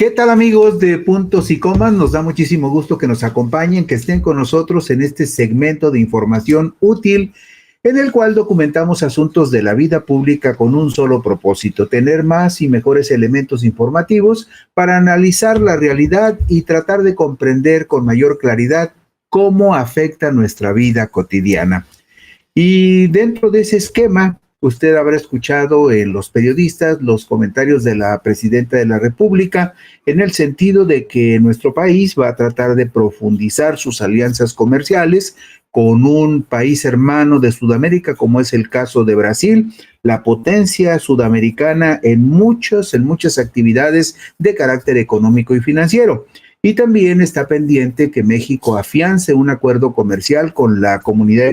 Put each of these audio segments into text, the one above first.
¿Qué tal, amigos de Puntos y Comas? Nos da muchísimo gusto que nos acompañen, que estén con nosotros en este segmento de información útil en el cual documentamos asuntos de la vida pública con un solo propósito: tener más y mejores elementos informativos para analizar la realidad y tratar de comprender con mayor claridad cómo afecta nuestra vida cotidiana. Y dentro de ese esquema, usted habrá escuchado en los periodistas los comentarios de la presidenta de la República en el sentido de que nuestro país va a tratar de profundizar sus alianzas comerciales con un país hermano de Sudamérica, como es el caso de Brasil, la potencia sudamericana en muchas actividades de carácter económico y financiero. Y también está pendiente que México afiance un acuerdo comercial con la Comunidad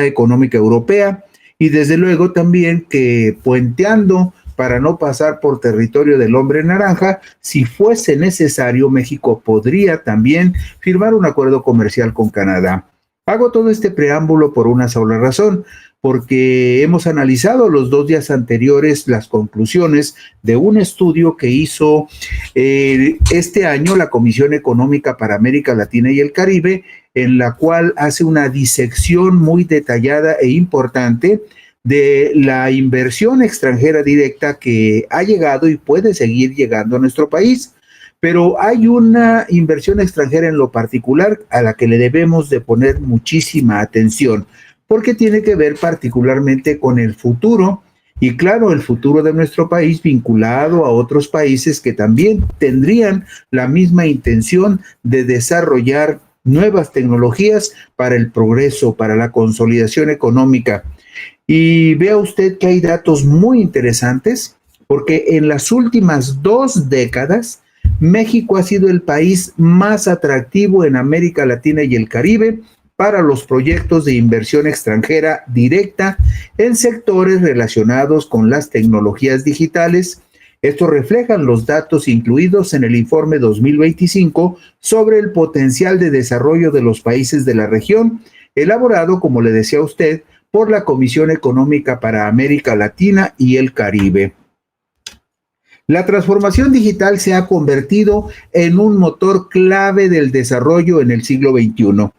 Económica Europea, y desde luego también que puenteando para no pasar por territorio del hombre naranja, si fuese necesario, México podría también firmar un acuerdo comercial con Canadá. Hago todo este preámbulo por una sola razón, porque hemos analizado los 2 días anteriores las conclusiones de un estudio que hizo este año la Comisión Económica para América Latina y el Caribe, en la cual hace una disección muy detallada e importante de la inversión extranjera directa que ha llegado y puede seguir llegando a nuestro país. Pero hay una inversión extranjera en lo particular a la que le debemos de poner muchísima atención, porque tiene que ver particularmente con el futuro, y claro, el futuro de nuestro país vinculado a otros países que también tendrían la misma intención de desarrollar nuevas tecnologías para el progreso, para la consolidación económica. Y vea usted que hay datos muy interesantes, porque en las últimas 2 décadas, México ha sido el país más atractivo en América Latina y el Caribe para los proyectos de inversión extranjera directa en sectores relacionados con las tecnologías digitales. Esto reflejan los datos incluidos en el informe 2025 sobre el potencial de desarrollo de los países de la región, elaborado, como le decía a usted, por la Comisión Económica para América Latina y el Caribe. La transformación digital se ha convertido en un motor clave del desarrollo en el siglo XXI.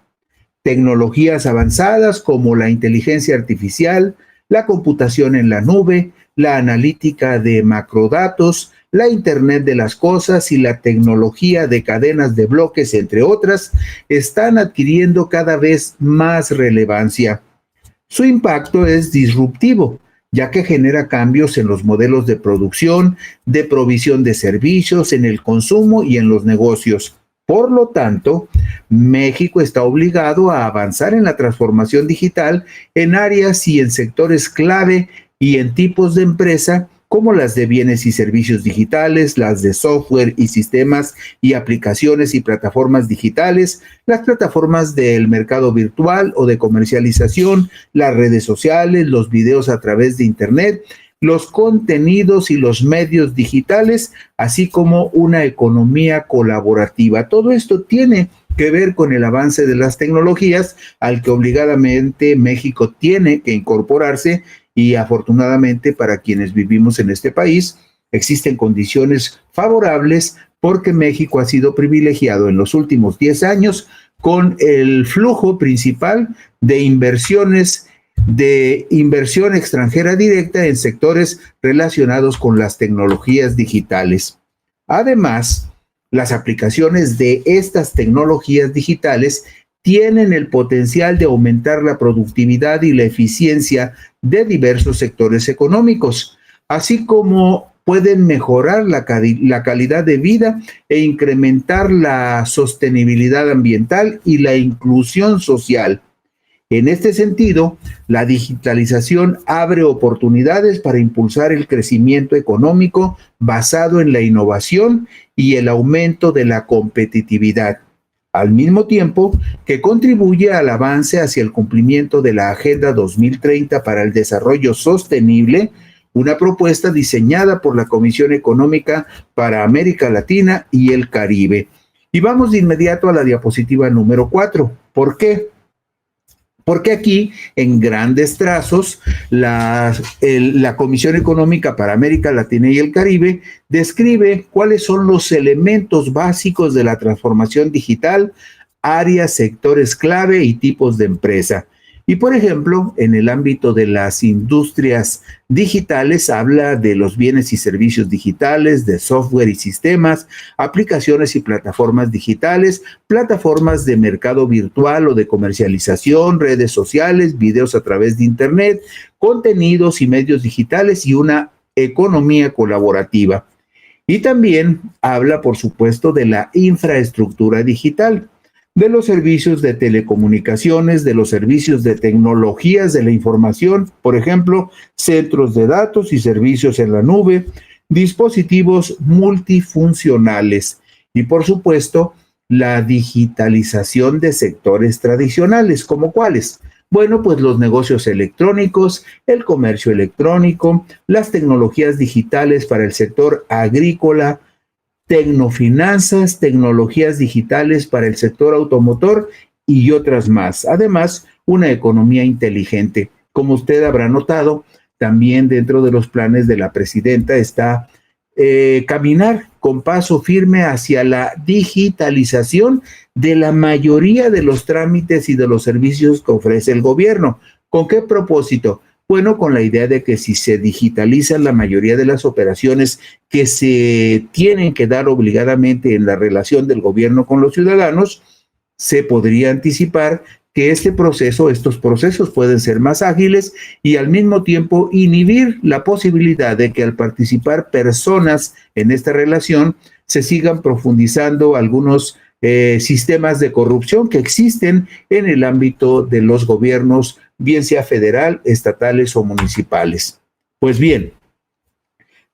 Tecnologías avanzadas como la inteligencia artificial, la computación en la nube, la analítica de macrodatos, la Internet de las cosas y la tecnología de cadenas de bloques, entre otras, están adquiriendo cada vez más relevancia. Su impacto es disruptivo, ya que genera cambios en los modelos de producción, de provisión de servicios, en el consumo y en los negocios. Por lo tanto, México está obligado a avanzar en la transformación digital en áreas y en sectores clave y en tipos de empresa como las de bienes y servicios digitales, las de software y sistemas y aplicaciones y plataformas digitales, las plataformas del mercado virtual o de comercialización, las redes sociales, los videos a través de Internet, los contenidos y los medios digitales, así como una economía colaborativa. Todo esto tiene que ver con el avance de las tecnologías al que obligadamente México tiene que incorporarse, y afortunadamente para quienes vivimos en este país existen condiciones favorables porque México ha sido privilegiado en los últimos 10 años con el flujo principal de inversión extranjera directa en sectores relacionados con las tecnologías digitales. Además, las aplicaciones de estas tecnologías digitales tienen el potencial de aumentar la productividad y la eficiencia de diversos sectores económicos, así como pueden mejorar la calidad de vida e incrementar la sostenibilidad ambiental y la inclusión social. En este sentido, la digitalización abre oportunidades para impulsar el crecimiento económico basado en la innovación y el aumento de la competitividad, al mismo tiempo que contribuye al avance hacia el cumplimiento de la Agenda 2030 para el Desarrollo Sostenible, una propuesta diseñada por la Comisión Económica para América Latina y el Caribe. Y vamos de inmediato a la diapositiva número 4. ¿Por qué? Porque aquí, en grandes trazos, la Comisión Económica para América Latina y el Caribe describe cuáles son los elementos básicos de la transformación digital, áreas, sectores clave y tipos de empresa. Y por ejemplo, en el ámbito de las industrias digitales, habla de los bienes y servicios digitales, de software y sistemas, aplicaciones y plataformas digitales, plataformas de mercado virtual o de comercialización, redes sociales, videos a través de Internet, contenidos y medios digitales y una economía colaborativa. Y también habla, por supuesto, de la infraestructura digital, de los servicios de telecomunicaciones, de los servicios de tecnologías de la información, por ejemplo, centros de datos y servicios en la nube, dispositivos multifuncionales y, por supuesto, la digitalización de sectores tradicionales, ¿como cuáles? Bueno, pues los negocios electrónicos, el comercio electrónico, las tecnologías digitales para el sector agrícola, tecnofinanzas, tecnologías digitales para el sector automotor y otras más. Además, una economía inteligente. Como usted habrá notado, también dentro de los planes de la presidenta está caminar con paso firme hacia la digitalización de la mayoría de los trámites y de los servicios que ofrece el gobierno. ¿Con qué propósito? Bueno, con la idea de que si se digitalizan la mayoría de las operaciones que se tienen que dar obligadamente en la relación del gobierno con los ciudadanos, se podría anticipar que estos procesos pueden ser más ágiles y al mismo tiempo inhibir la posibilidad de que al participar personas en esta relación se sigan profundizando algunos sistemas de corrupción que existen en el ámbito de los gobiernos, bien sea federal, estatales o municipales. Pues bien,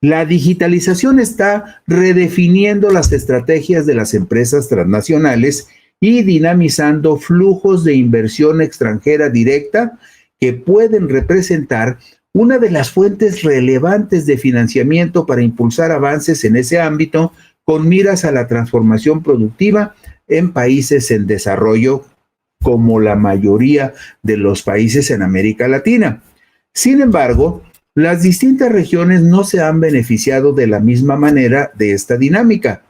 la digitalización está redefiniendo las estrategias de las empresas transnacionales y dinamizando flujos de inversión extranjera directa que pueden representar una de las fuentes relevantes de financiamiento para impulsar avances en ese ámbito con miras a la transformación productiva en países en desarrollo, como la mayoría de los países en América Latina. Sin embargo, las distintas regiones no se han beneficiado de la misma manera de esta dinámica.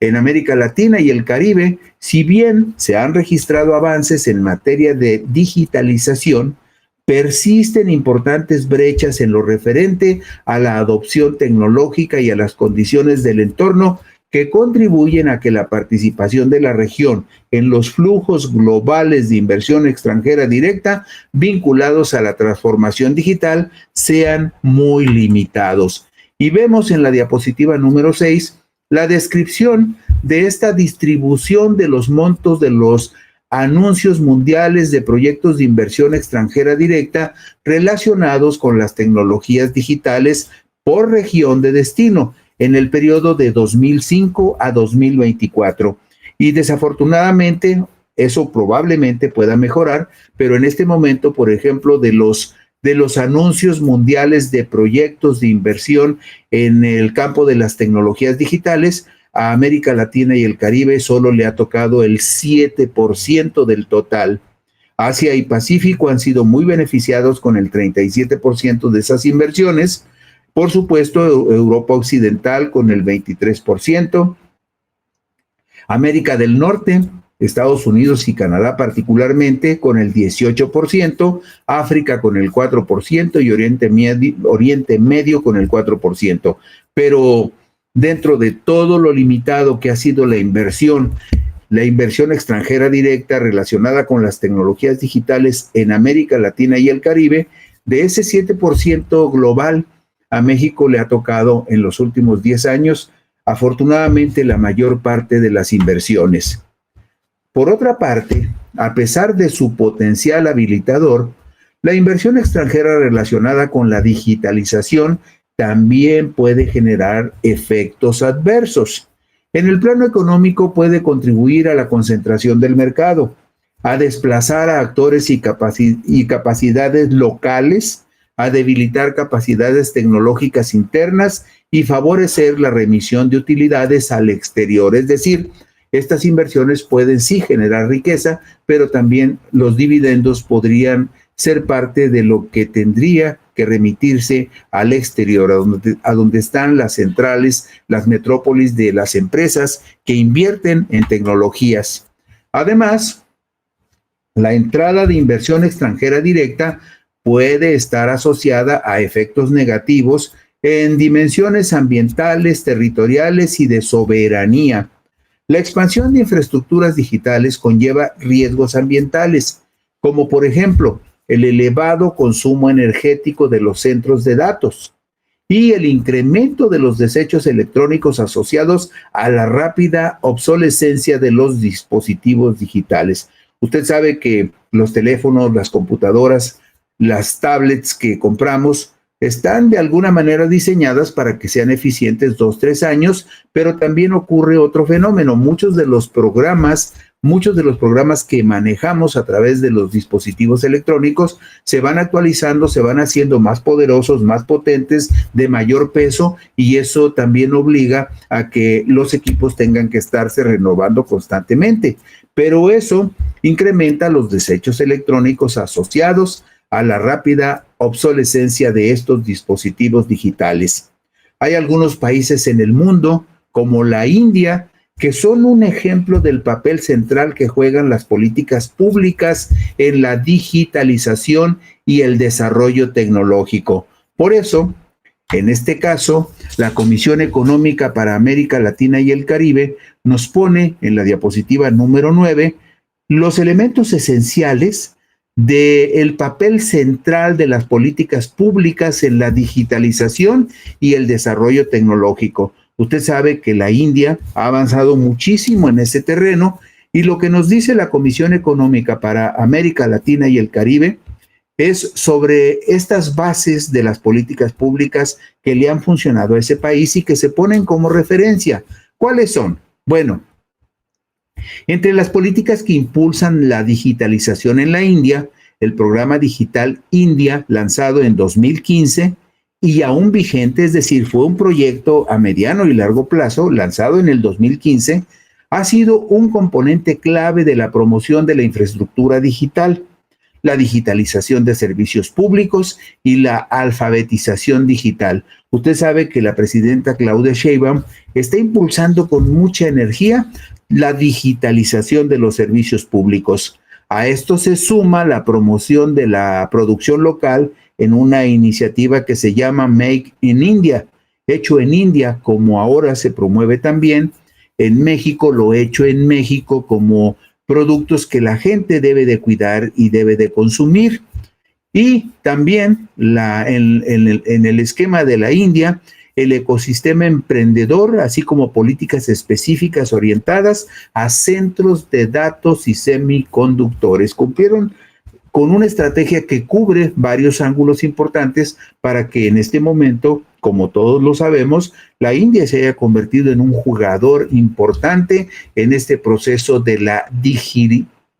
En América Latina y el Caribe, si bien se han registrado avances en materia de digitalización, persisten importantes brechas en lo referente a la adopción tecnológica y a las condiciones del entorno que contribuyen a que la participación de la región en los flujos globales de inversión extranjera directa vinculados a la transformación digital sean muy limitados. Y vemos en la diapositiva número 6 la descripción de esta distribución de los montos de los anuncios mundiales de proyectos de inversión extranjera directa relacionados con las tecnologías digitales por región de destino en el periodo de 2005 a 2024. Y desafortunadamente, eso probablemente pueda mejorar, pero en este momento, por ejemplo, de los anuncios mundiales de proyectos de inversión en el campo de las tecnologías digitales, a América Latina y el Caribe solo le ha tocado el 7% del total. Asia y Pacífico han sido muy beneficiados con el 37% de esas inversiones. Por supuesto, Europa Occidental con el 23%, América del Norte, Estados Unidos y Canadá particularmente con el 18%, África con el 4% y Oriente Medio con el 4%. Pero dentro de todo lo limitado que ha sido la inversión extranjera directa relacionada con las tecnologías digitales en América Latina y el Caribe, de ese 7% global, a México le ha tocado en los últimos 10 años, afortunadamente, la mayor parte de las inversiones. Por otra parte, a pesar de su potencial habilitador, la inversión extranjera relacionada con la digitalización también puede generar efectos adversos. En el plano económico puede contribuir a la concentración del mercado, a desplazar a actores y capacidades locales, a debilitar capacidades tecnológicas internas y favorecer la remisión de utilidades al exterior. Es decir, estas inversiones pueden sí generar riqueza, pero también los dividendos podrían ser parte de lo que tendría que remitirse al exterior, a donde están las centrales, las metrópolis de las empresas que invierten en tecnologías. Además, la entrada de inversión extranjera directa puede estar asociada a efectos negativos en dimensiones ambientales, territoriales y de soberanía. La expansión de infraestructuras digitales conlleva riesgos ambientales, como por ejemplo el elevado consumo energético de los centros de datos y el incremento de los desechos electrónicos asociados a la rápida obsolescencia de los dispositivos digitales. Usted sabe que los teléfonos, las computadoras, las tablets que compramos están de alguna manera diseñadas para que sean eficientes 2, 3 años, pero también ocurre otro fenómeno. Muchos de los programas que manejamos a través de los dispositivos electrónicos se van actualizando, se van haciendo más poderosos, más potentes, de mayor peso, y eso también obliga a que los equipos tengan que estarse renovando constantemente. Pero eso incrementa los desechos electrónicos asociados a la rápida obsolescencia de estos dispositivos digitales. Hay algunos países en el mundo, como la India, que son un ejemplo del papel central que juegan las políticas públicas en la digitalización y el desarrollo tecnológico. Por eso, en este caso, la Comisión Económica para América Latina y el Caribe nos pone en la diapositiva número 9 los elementos esenciales del papel central de las políticas públicas en la digitalización y el desarrollo tecnológico. Usted sabe que la India ha avanzado muchísimo en ese terreno, y lo que nos dice la Comisión Económica para América Latina y el Caribe es sobre estas bases de las políticas públicas que le han funcionado a ese país y que se ponen como referencia. ¿Cuáles son? Bueno, entre las políticas que impulsan la digitalización en la India, el programa digital India, lanzado en 2015 y aún vigente, es decir, fue un proyecto a mediano y largo plazo, lanzado en el 2015, ha sido un componente clave de la promoción de la infraestructura digital, la digitalización de servicios públicos y la alfabetización digital. Usted sabe que la presidenta Claudia Sheinbaum está impulsando con mucha energía la digitalización de los servicios públicos. A esto se suma la promoción de la producción local en una iniciativa que se llama Make in India, hecho en India, como ahora se promueve también en México, lo hecho en México, como productos que la gente debe de cuidar y debe de consumir. Y también en el esquema de la India, el ecosistema emprendedor, así como políticas específicas orientadas a centros de datos y semiconductores. Cumplieron con una estrategia que cubre varios ángulos importantes para que en este momento, como todos lo sabemos, la India se haya convertido en un jugador importante en este proceso de la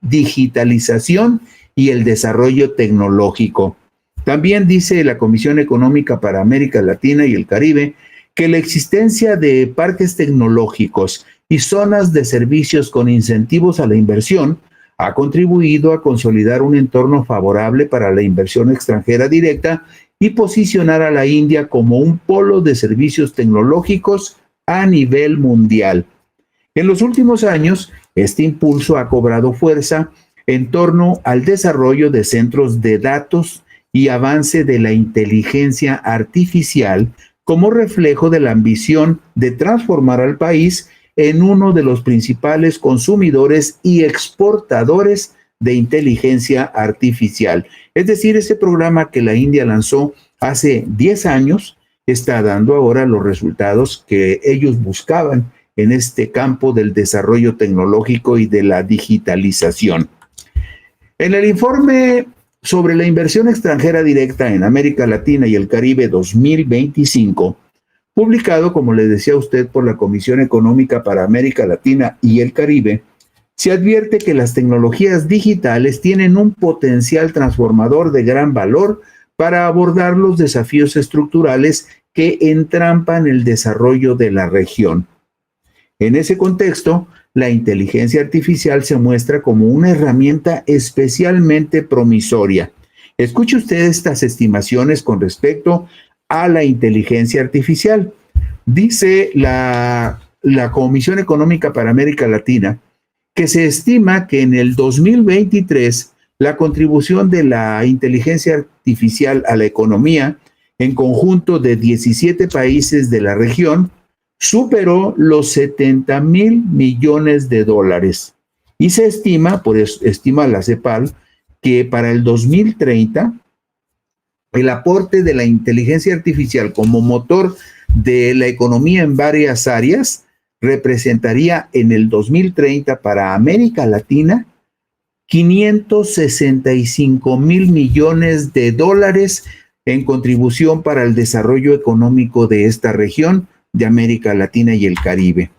digitalización y el desarrollo tecnológico. También dice la Comisión Económica para América Latina y el Caribe que la existencia de parques tecnológicos y zonas de servicios con incentivos a la inversión ha contribuido a consolidar un entorno favorable para la inversión extranjera directa y posicionar a la India como un polo de servicios tecnológicos a nivel mundial. En los últimos años, este impulso ha cobrado fuerza en torno al desarrollo de centros de datos y avance de la inteligencia artificial como reflejo de la ambición de transformar al país en uno de los principales consumidores y exportadores de inteligencia artificial. Es decir, ese programa que la India lanzó hace 10 años está dando ahora los resultados que ellos buscaban en este campo del desarrollo tecnológico y de la digitalización. En el informe sobre la inversión extranjera directa en América Latina y el Caribe 2025, publicado, como le decía a usted, por la Comisión Económica para América Latina y el Caribe, se advierte que las tecnologías digitales tienen un potencial transformador de gran valor para abordar los desafíos estructurales que entrampan el desarrollo de la región. En ese contexto, la inteligencia artificial se muestra como una herramienta especialmente promisoria. Escuche usted estas estimaciones con respecto a la inteligencia artificial. Dice la Comisión Económica para América Latina que se estima que en el 2023 la contribución de la inteligencia artificial a la economía en conjunto de 17 países de la región superó los 70,000 millones de dólares. Y se estima, por eso estima la CEPAL, que para el 2030 el aporte de la inteligencia artificial como motor de la economía en varias áreas representaría en el 2030 para América Latina 565,000 millones de dólares en contribución para el desarrollo económico de esta región de América Latina y el Caribe.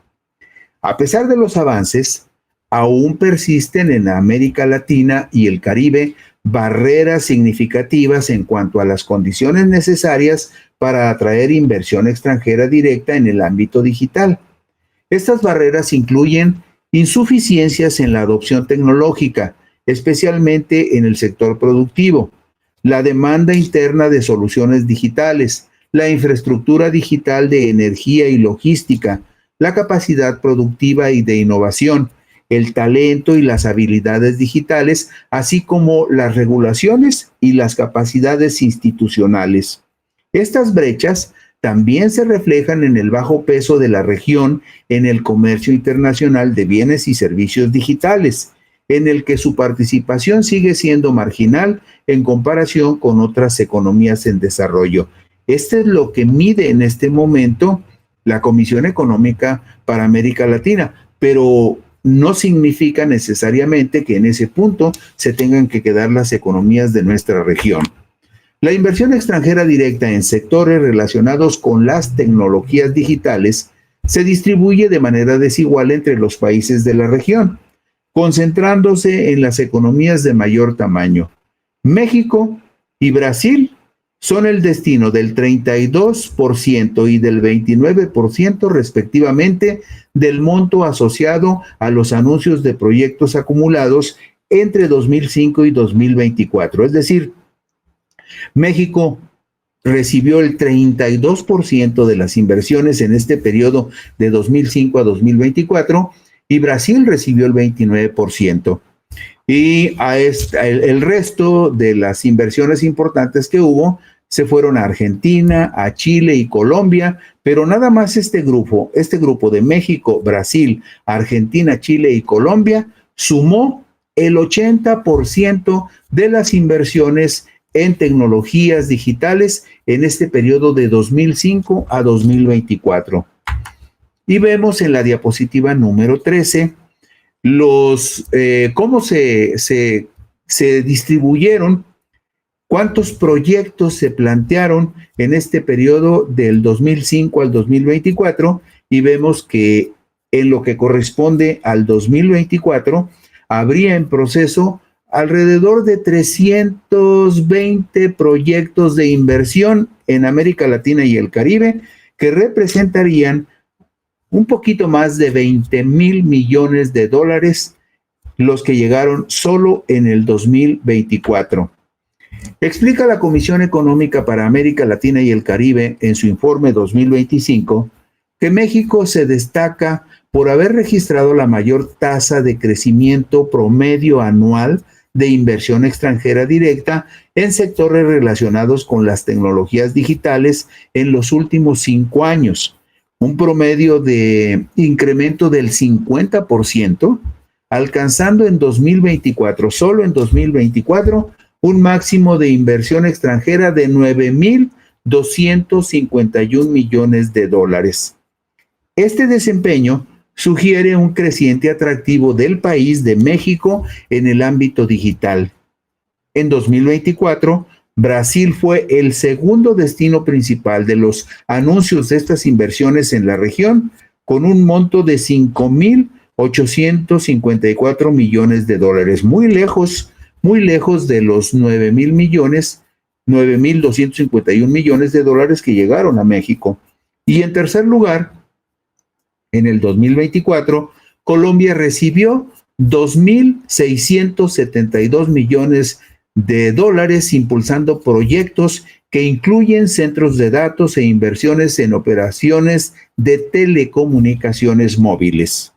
A pesar de los avances, aún persisten en América Latina y el Caribe barreras significativas en cuanto a las condiciones necesarias para atraer inversión extranjera directa en el ámbito digital. Estas barreras incluyen insuficiencias en la adopción tecnológica, especialmente en el sector productivo, la demanda interna de soluciones digitales, la infraestructura digital de energía y logística, la capacidad productiva y de innovación, el talento y las habilidades digitales, así como las regulaciones y las capacidades institucionales. Estas brechas también se reflejan en el bajo peso de la región en el comercio internacional de bienes y servicios digitales, en el que su participación sigue siendo marginal en comparación con otras economías en desarrollo. Este es lo que mide en este momento la Comisión Económica para América Latina, pero no significa necesariamente que en ese punto se tengan que quedar las economías de nuestra región. La inversión extranjera directa en sectores relacionados con las tecnologías digitales se distribuye de manera desigual entre los países de la región, concentrándose en las economías de mayor tamaño. México y Brasil son el destino del 32% y del 29% respectivamente del monto asociado a los anuncios de proyectos acumulados entre 2005 y 2024. Es decir, México recibió el 32% de las inversiones en este periodo de 2005 a 2024 y Brasil recibió el 29%. Y el resto de las inversiones importantes que hubo se fueron a Argentina, a Chile y Colombia, pero nada más este grupo de México, Brasil, Argentina, Chile y Colombia sumó el 80% de las inversiones en tecnologías digitales en este periodo de 2005 a 2024. Y vemos en la diapositiva número 13 cómo se distribuyeron, cuántos proyectos se plantearon en este periodo del 2005 al 2024, y vemos que en lo que corresponde al 2024 habría en proceso alrededor de 320 proyectos de inversión en América Latina y el Caribe que representarían un poquito más de 20,000 millones de dólares, los que llegaron solo en el 2024. Explica la Comisión Económica para América Latina y el Caribe en su informe 2025 que México se destaca por haber registrado la mayor tasa de crecimiento promedio anual de inversión extranjera directa en sectores relacionados con las tecnologías digitales en los últimos 5 años, un promedio de incremento del 50%, alcanzando en 2024, solo en 2024, un máximo de inversión extranjera de 9,251 millones de dólares. Este desempeño sugiere un creciente atractivo del país de México en el ámbito digital. En 2024, Brasil fue el segundo destino principal de los anuncios de estas inversiones en la región, con un monto de 5,854 millones de dólares, muy lejos de los 9,251 millones de dólares que llegaron a México. Y en tercer lugar, en el 2024, Colombia recibió 2.672 millones de dólares impulsando proyectos que incluyen centros de datos e inversiones en operaciones de telecomunicaciones móviles.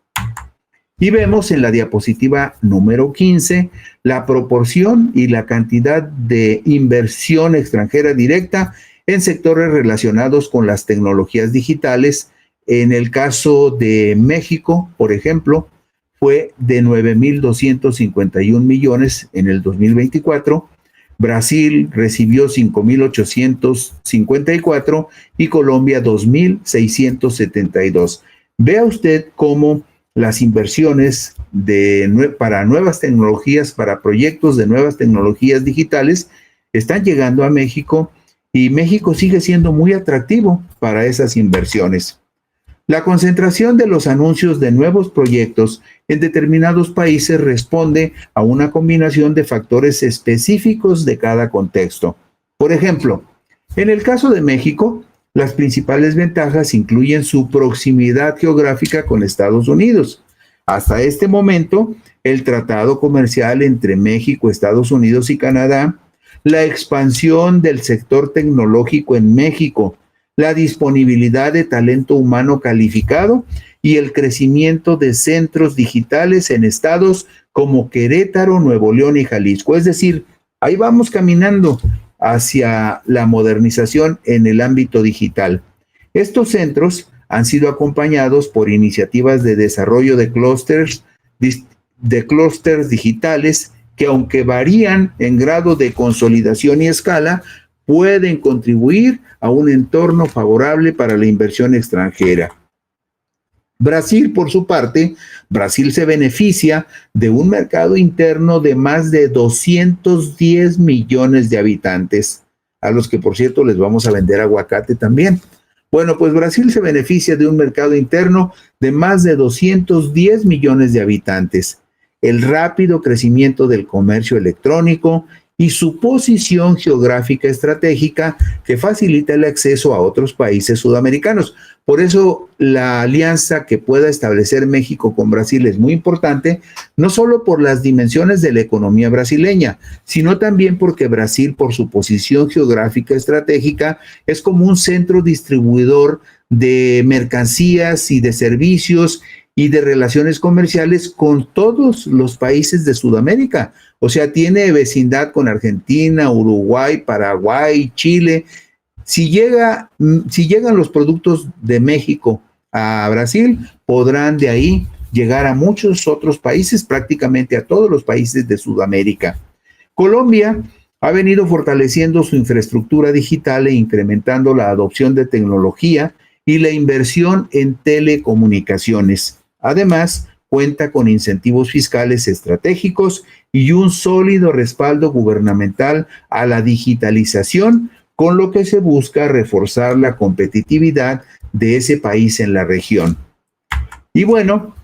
Y vemos en la diapositiva número 15 la proporción y la cantidad de inversión extranjera directa en sectores relacionados con las tecnologías digitales. En el caso de México, por ejemplo, fue de 9.251 millones en el 2024. Brasil recibió 5.854 y Colombia 2.672. Vea usted cómo las inversiones para nuevas tecnologías, para proyectos de nuevas tecnologías digitales, están llegando a México y México sigue siendo muy atractivo para esas inversiones. La concentración de los anuncios de nuevos proyectos en determinados países responde a una combinación de factores específicos de cada contexto. Por ejemplo, en el caso de México, las principales ventajas incluyen su proximidad geográfica con Estados Unidos. Hasta este momento, el tratado comercial entre México, Estados Unidos y Canadá, la expansión del sector tecnológico en México, la disponibilidad de talento humano calificado y el crecimiento de centros digitales en estados como Querétaro, Nuevo León y Jalisco. Es decir, ahí vamos caminando hacia la modernización en el ámbito digital. Estos centros han sido acompañados por iniciativas de desarrollo de clústeres digitales que, aunque varían en grado de consolidación y escala, pueden contribuir a un entorno favorable para la inversión extranjera. Brasil, por su parte, Brasil se beneficia de un mercado interno de más de 210 millones de habitantes, a los que, por cierto, les vamos a vender aguacate también. Bueno, pues Brasil se beneficia de un mercado interno de más de 210 millones de habitantes. El rápido crecimiento del comercio electrónico y su posición geográfica estratégica que facilita el acceso a otros países sudamericanos. Por eso la alianza que pueda establecer México con Brasil es muy importante, no solo por las dimensiones de la economía brasileña, sino también porque Brasil, por su posición geográfica estratégica, es como un centro distribuidor de mercancías y de servicios y de relaciones comerciales con todos los países de Sudamérica. O sea, tiene vecindad con Argentina, Uruguay, Paraguay, Chile. Si llegan los productos de México a Brasil, podrán de ahí llegar a muchos otros países, prácticamente a todos los países de Sudamérica. Colombia ha venido fortaleciendo su infraestructura digital e incrementando la adopción de tecnología y la inversión en telecomunicaciones. Además, cuenta con incentivos fiscales estratégicos y un sólido respaldo gubernamental a la digitalización, con lo que se busca reforzar la competitividad de ese país en la región. Y bueno,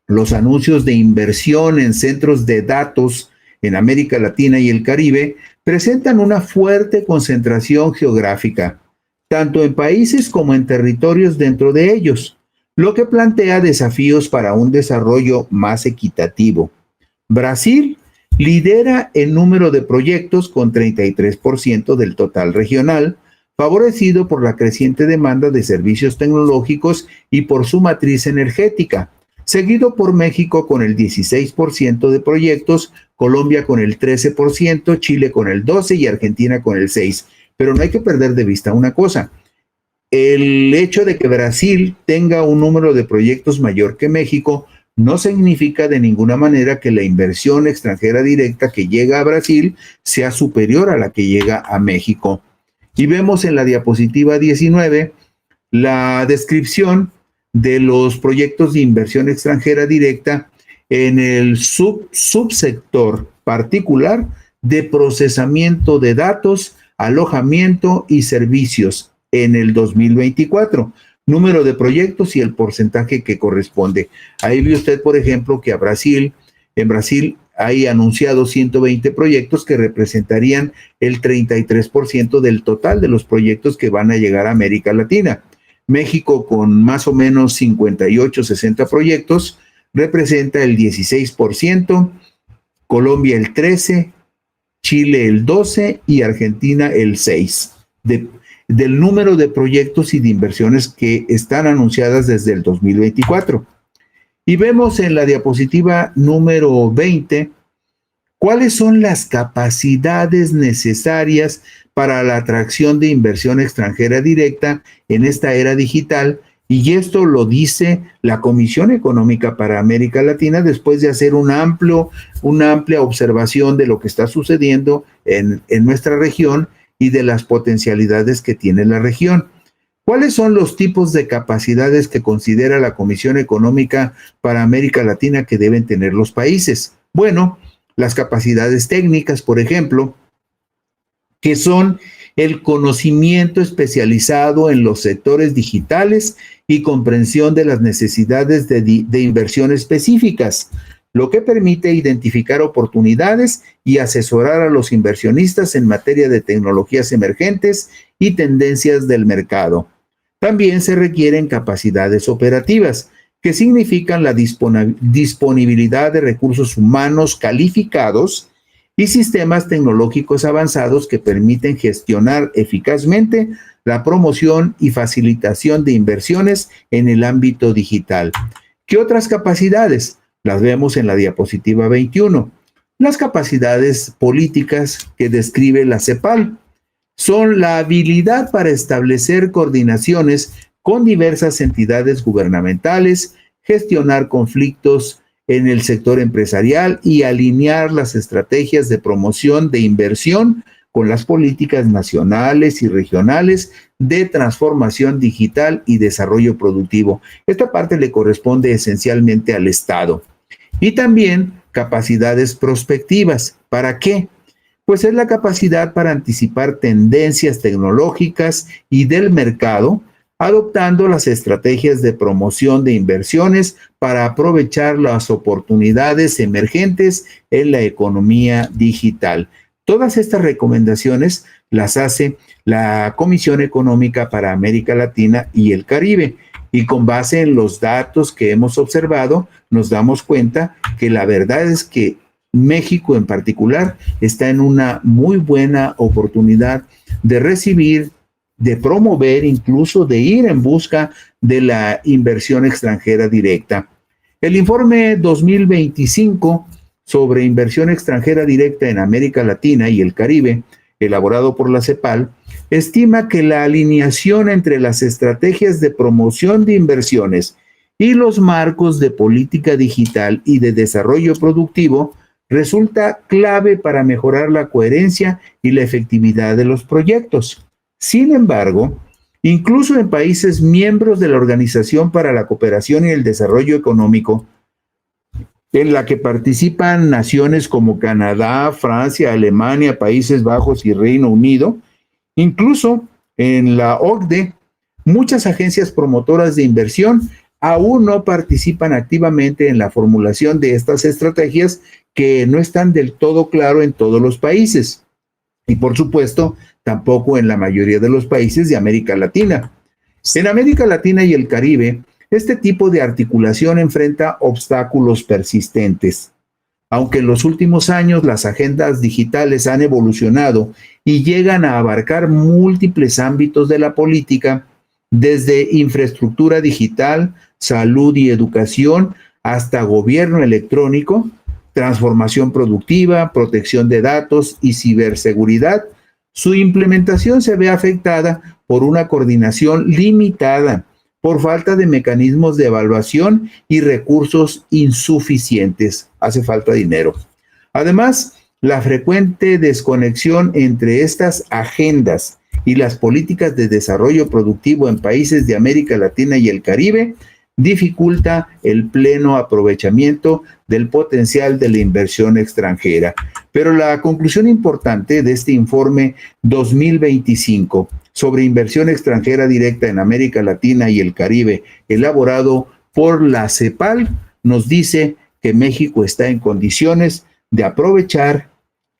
los anuncios de inversión en centros de datos en América Latina y el Caribe presentan una fuerte concentración geográfica, tanto en países como en territorios dentro de ellos, lo que plantea desafíos para un desarrollo más equitativo. Brasil lidera el número de proyectos con 33% del total regional, favorecido por la creciente demanda de servicios tecnológicos y por su matriz energética, seguido por México con el 16% de proyectos, Colombia con el 13%, Chile con el 12% y Argentina con el 6%. Pero no hay que perder de vista una cosa. El hecho de que Brasil tenga un número de proyectos mayor que México no significa de ninguna manera que la inversión extranjera directa que llega a Brasil sea superior a la que llega a México. Y vemos en la diapositiva 19 la descripción de los proyectos de inversión extranjera directa en el subsector particular de procesamiento de datos, alojamiento y servicios en el 2024, número de proyectos y el porcentaje que corresponde. Ahí ve usted, por ejemplo, que en Brasil hay anunciados 120 proyectos que representarían el 33% del total de los proyectos que van a llegar a América Latina. México, con más o menos 58, 60 proyectos, representa el 16%, Colombia el 13%, Chile el 12% y Argentina el 6%, del número de proyectos y de inversiones que están anunciadas desde el 2024. Y vemos en la diapositiva número 20 cuáles son las capacidades necesarias para la atracción de inversión extranjera directa en esta era digital, y esto lo dice la Comisión Económica para América Latina después de hacer una amplia observación de lo que está sucediendo en nuestra región y de las potencialidades que tiene la región. ¿Cuáles son los tipos de capacidades que considera la Comisión Económica para América Latina que deben tener los países? Bueno, las capacidades técnicas, por ejemplo, que son el conocimiento especializado en los sectores digitales y comprensión de las necesidades de inversión específicas, lo que permite identificar oportunidades y asesorar a los inversionistas en materia de tecnologías emergentes y tendencias del mercado. También se requieren capacidades operativas, que significan la disponibilidad de recursos humanos calificados y sistemas tecnológicos avanzados que permiten gestionar eficazmente la promoción y facilitación de inversiones en el ámbito digital. ¿Qué otras capacidades? Las vemos en la diapositiva 21. Las capacidades políticas que describe la CEPAL son la habilidad para establecer coordinaciones con diversas entidades gubernamentales, gestionar conflictos en el sector empresarial y alinear las estrategias de promoción de inversión con las políticas nacionales y regionales de transformación digital y desarrollo productivo. Esta parte le corresponde esencialmente al Estado. Y también capacidades prospectivas. ¿Para qué? Pues es la capacidad para anticipar tendencias tecnológicas y del mercado, adoptando las estrategias de promoción de inversiones para aprovechar las oportunidades emergentes en la economía digital. Todas estas recomendaciones las hace la Comisión Económica para América Latina y el Caribe, y con base en los datos que hemos observado, nos damos cuenta que la verdad es que México en particular está en una muy buena oportunidad de recibir, de promover, incluso de ir en busca de la inversión extranjera directa. El informe 2025 sobre inversión extranjera directa en América Latina y el Caribe, elaborado por la CEPAL, estima que la alineación entre las estrategias de promoción de inversiones y los marcos de política digital y de desarrollo productivo resulta clave para mejorar la coherencia y la efectividad de los proyectos. Sin embargo, incluso en países miembros de la Organización para la Cooperación y el Desarrollo Económico, en la que participan naciones como Canadá, Francia, Alemania, Países Bajos y Reino Unido, incluso en la OCDE, muchas agencias promotoras de inversión aún no participan activamente en la formulación de estas estrategias que no están del todo claro en todos los países. Y por supuesto, tampoco en la mayoría de los países de América Latina. En América Latina y el Caribe, este tipo de articulación enfrenta obstáculos persistentes. Aunque en los últimos años las agendas digitales han evolucionado y llegan a abarcar múltiples ámbitos de la política, desde infraestructura digital, salud y educación, hasta gobierno electrónico, transformación productiva, protección de datos y ciberseguridad, su implementación se ve afectada por una coordinación limitada, por falta de mecanismos de evaluación y recursos insuficientes. Hace falta dinero. Además, la frecuente desconexión entre estas agendas y las políticas de desarrollo productivo en países de América Latina y el Caribe dificulta el pleno aprovechamiento del potencial de la inversión extranjera. Pero la conclusión importante de este informe 2025 sobre inversión extranjera directa en América Latina y el Caribe, elaborado por la CEPAL, nos dice que México está en condiciones de aprovechar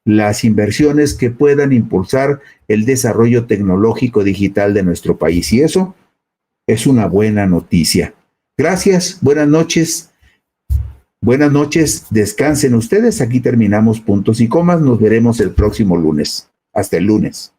las inversiones que puedan impulsar el desarrollo tecnológico digital de nuestro país. Y eso es una buena noticia. Gracias, buenas noches. Buenas noches, descansen ustedes. Aquí terminamos puntos y comas. Nos veremos el próximo lunes. Hasta el lunes.